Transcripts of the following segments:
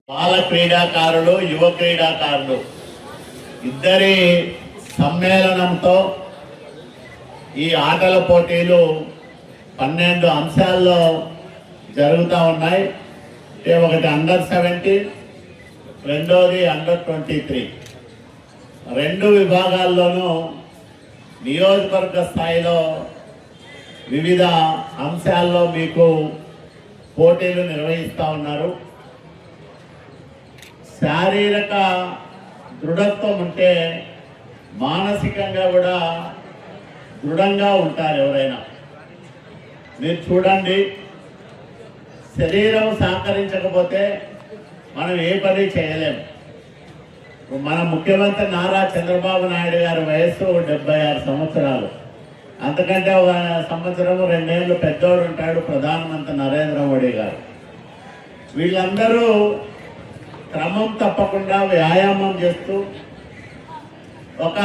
బాల క్రీడాకారులు యువ క్రీడాకారులు ఇద్దరి సమ్మేళనంతో ఈ ఆటల పోటీలు 12 అంశాల్లో జరుగుతూ ఉన్నాయి. ఒకటి అండర్-17, రెండోది అండర్-23. రెండు విభాగాల్లోనూ నియోజకవర్గ స్థాయిలో వివిధ అంశాల్లో మీకు పోటీలు నిర్వహిస్తూ ఉన్నారు. శారీరక దృఢత్వం ఉంటే మానసికంగా కూడా దృఢంగా ఉంటారు ఎవరైనా. మీరు చూడండి, శరీరం సహకరించకపోతే మనం ఏ పని చేయలేము. మన ముఖ్యమంత్రి నారా చంద్రబాబు నాయుడు గారి వయస్సు 76 సంవత్సరాలు. అంతకంటే ఒక సంవత్సరం 2 ఏళ్ళు పెద్దోడు ఉంటాడు ప్రధానమంత్రి నరేంద్ర మోడీ గారు. వీళ్ళందరూ క్రమం తప్పకుండా వ్యాయామం చేస్తూ ఒక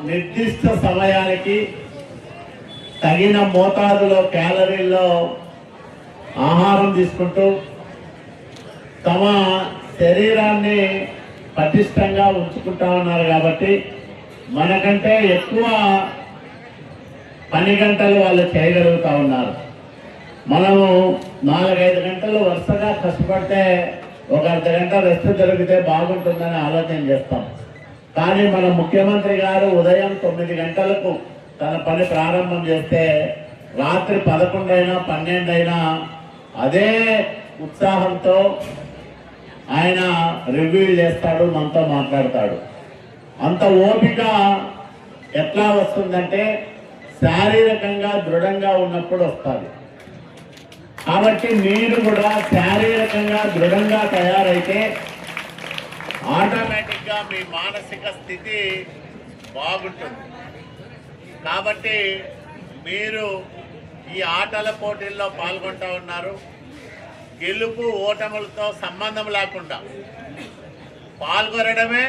నిర్దిష్ట సమయానికి తగిన మోతాదులో క్యాలరీల్లో ఆహారం తీసుకుంటూ తమ శరీరాన్ని పటిష్టంగా ఉంచుకుంటా ఉన్నారు. కాబట్టి మనకంటే ఎక్కువ పని గంటలు వాళ్ళు చేయగలుగుతూ ఉన్నారు. మనము 4-5 గంటలు వరుసగా కష్టపడితే ఒక అర్ధగంట రెస్ట్ దొరికితే బాగుంటుందని ఆలోచన చేస్తాం. కానీ మన ముఖ్యమంత్రి గారు ఉదయం 9 గంటలకు తన పని ప్రారంభం చేస్తే రాత్రి 11 అయినా 12 అయినా అదే ఉత్సాహంతో ఆయన రివ్యూ చేస్తాడు, మనతో మాట్లాడతాడు. అంత ఓపిక ఎట్లా వస్తుందంటే శారీరకంగా దృఢంగా ఉన్నప్పుడు వస్తుంది. కాబట్టి మీరు కూడా శారీరకంగా దృఢంగా తయారైతే ఆటోమేటిక్గా మీ మానసిక స్థితి బాగుంటుంది. కాబట్టి మీరు ఈ ఆటల పోటీల్లో పాల్గొంటూ ఉన్నారు. గెలుపు ఓటములతో సంబంధం లేకుండా పాల్గొనడమే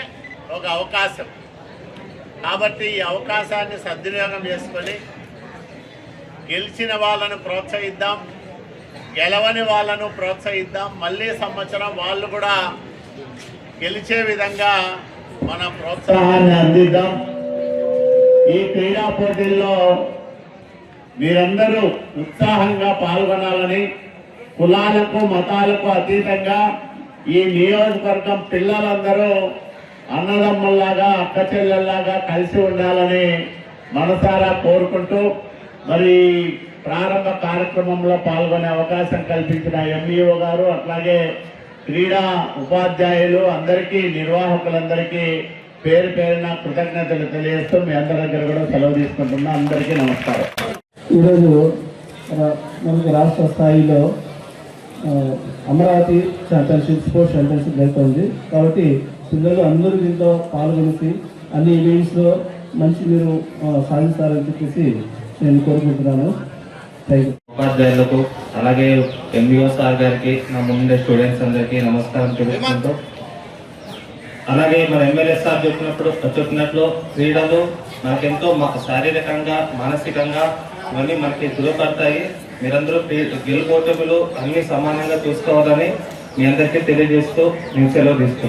ఒక అవకాశం. కాబట్టి ఈ అవకాశాన్ని సద్వినియోగం చేసుకొని గెలిచిన వాళ్ళను ప్రోత్సహిద్దాం, గెలవని వాళ్ళను ప్రోత్సహిద్దాం. మళ్ళీ సంవత్సరం వాళ్ళు కూడా గెలిచే విధంగా మన ప్రోత్సాహాన్ని అందిద్దాం. ఈ క్రీడా పోటీల్లో మీరందరూ ఉత్సాహంగా పాల్గొనాలని, కులాలకు మతాలకు అతీతంగా ఈ నియోజకవర్గం పిల్లలందరూ అన్నదమ్ముల్లాగా అక్క చెల్లెల్లాగా కలిసి ఉండాలని మనసారా కోరుకుంటూ మరి ప్రారంభ కార్యక్రమంలో పాల్గొనే అవకాశం కల్పించిన ఎంఈఓ గారు, అట్లాగే క్రీడా ఉపాధ్యాయులు అందరికీ, నిర్వాహకులందరికీ పేరు పేరున కృతజ్ఞతలు తెలియజేస్తూ మీ అందరి దగ్గర కూడా సెలవు తీసుకుంటున్నా. అందరికీ నమస్కారం. ఈరోజు మనకి రాష్ట్ర స్థాయిలో అమరావతి ఛాంపియన్షిప్, స్పోర్ట్స్ ఛాంపియన్షిప్ జరుగుతుంది. కాబట్టి పిల్లలు అందరూ దీంట్లో పాల్గొని అన్ని ఈవెంట్స్లో మంచి మీరు సాధిస్తారని చెప్పేసి నేను కోరుకుంటున్నాను. ఉపాధ్యాయులకు అలాగే ఎంబీఓ సార్ గారికి, నా ముందే స్టూడెంట్స్ అందరికీ నమస్కారం తెలుసుకుంటూ, అలాగే మన ఎమ్మెల్యే సార్ చెప్పినట్లు క్రీడలు మనకెంతో శారీరకంగా మానసికంగా ఇవన్నీ మనకి దృఢపడతాయి. మీరందరూ గెలుపోటములు అన్ని సమానంగా చూసుకోవాలని మీ అందరికీ తెలియజేస్తూ నేను సెలవు తీసుకుంటాను.